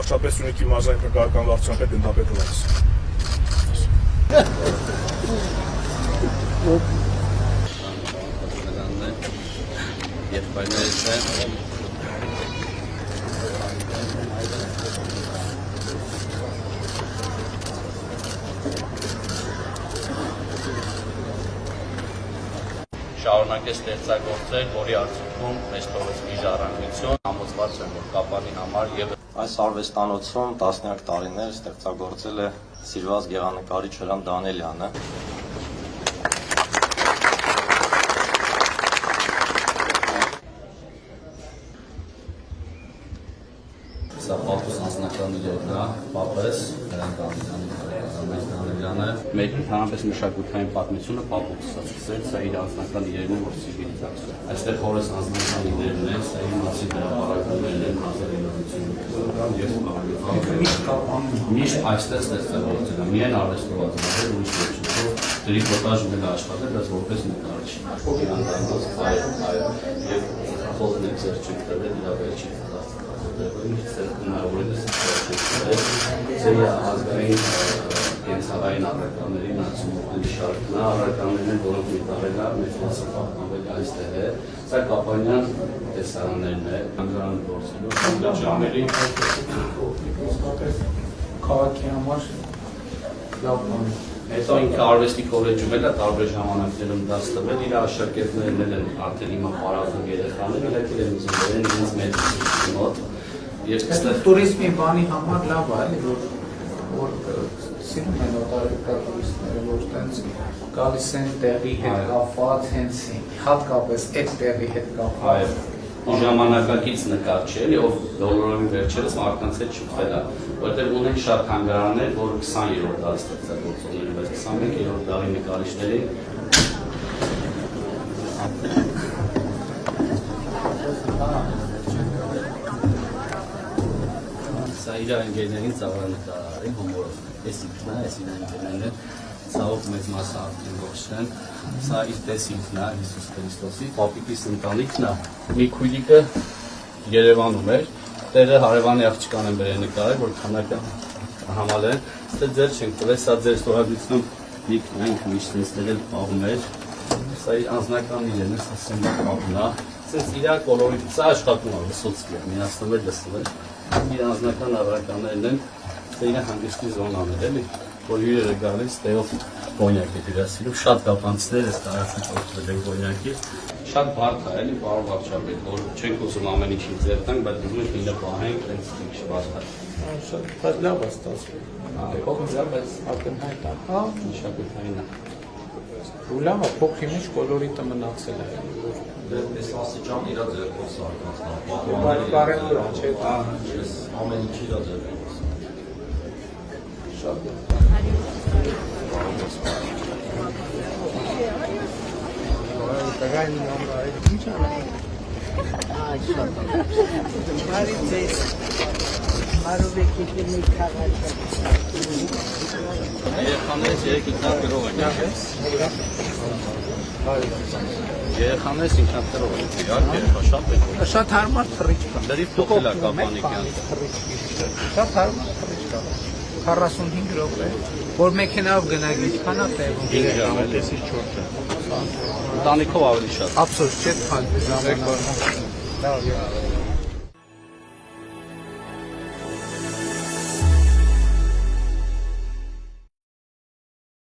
Վերջապես ունեցի մարզային փրկարարական վարչության պետ գնդապետը լավս։ Շարունակեց ստեղծագործել, որի արդյունքում մեզ թողեց մի ժառանգություն, համոզված եմ, որ Կապանի համար եւ այս արվեստանոցում տասնյակ տարիներ ստեղծագործել է սիրված գեղանկարիչ Հրանտ Դանելյանը։ Սա պապուս անձնական իրերն է, պապս, Հրանտ Դանելյանը, մեր ընդհանրապես մշակութային պատմությունը պապուս սկսեց, սա իր անձնական իրերն է, որ սիվիլիզացիա։ Այստեղ հորս անձնական իրերն է, սա իր մասի դրապարակումներն են 1950 միշտ այստեղ ստեղծագործել է, միայն արվեստով ուրիշ ոչինչով, տրիկոտաժ ունել աշխատել, բայց որպես նկարիչ։ Եվ խոզն եք ձեռք տվել իր վերջի Ձեի ազգային կենցաղային առարկաների նացումների շարքն է, առարկաներն են, որոնք մի տարել է, մեծ մասը պահպանվել այստեղ է, սա Կապանյան տեսարաններն է, անգարան գործելով, ժամերի քաղաքի համար լավ բան։ Հետո ինքը արվեստի քոլեջում էլ է տարբեր ժամանակներում դաս տվել, իր աշակերտներն էլ արդեն հիմա պարազդում երեխաներ, եկել են զինվորեն ինձ մեծ մոտ։ Տուրիզմի բանի համար լավ է, որ սիրում են օտարերկրյա տուրիստները, որ տենց գալիս են տեղի հետ կապված, հենց հատկապես այդ տեղի հետ կապված։ Ժամանակակից նկար չէ, ով դոլորովի վերջերս մարդկանց հետ շփվել է, որտեղ ունենք շատ թանգարաններ, որ 20-րդ դարի ստեղծագործողներ են, բայց 21-րդ դարի նկարիչների Սա իր ընկերներին ծավալնկարարի հումորով, ես ինքն է, ես իր ընկերներն են, ցավոք մեծ մասը արդեն ողջն, սա իր տեսինքն է Հիսուս Քրիստոսի, պապիկիս ընտանիքն է, մի քույրիկը Երևանում էր, տեղը հարևանի աղջկան են բերել նկարել, որ քանակը համալեն, ստե ձեր չենք տվել, սա ձեր ստորագրություն լիքն է, ինքը միշտ ինձ էլ պահում էր, սա իր անձնական իրեն է, սա սեմի պահում է, սենց իրա կոլորիտ, սա աշխատում է, Վսոցկի է, միացնում էր լսում էր, իր անձնական առարկաներն են, դա իր հանգստի զոնան էր, էլի, որ հյուրերը գալիս, տեղով կոնյակ է դիրասիրում, շատ կապանցներ ես տարածից օգտվել են կոնյակից, շատ բարդ է, էլի, պարոն վարչապետ, որ չենք ուզում ամեն ինչին ձեռ տանք, բայց ուզում ենք ինը պահենք, տենց շված է։ Շատ լավ է ստացվում։ Փոքր է, բայց ակնհայտ է։ Մշակութային է։ Ու լավ է, փոքրի մեջ կոլորիտը մնացել է։ Այս աստիճան իրա ձեռքով սարքացնա։ Բայց կարևոր է, չէ՞։ Ամեն ինչ իրա ձեռքով։ Շատ լավ։ Տղային նամրը ինչ անենք։ Բարի ձեզ, մարով եկիպի մի քաղաք։ Երեխաներս երեք ինքնատերով են, երեխաներս ինքնատերով են, երեխա շատ են։ Շատ հարմար թռիչ կա։ Դրի փոխել է Կապանիկյան։ Շատ հարմար թռիչ կա։ 45 րոպե, որ մեքենայով գնանք ինչքան է տևում։ 5 ժամ է, տեսից 4 ժամ։ Ընտանիքով ավելի շատ։ Ափսոս չէ, քան ժամանակ։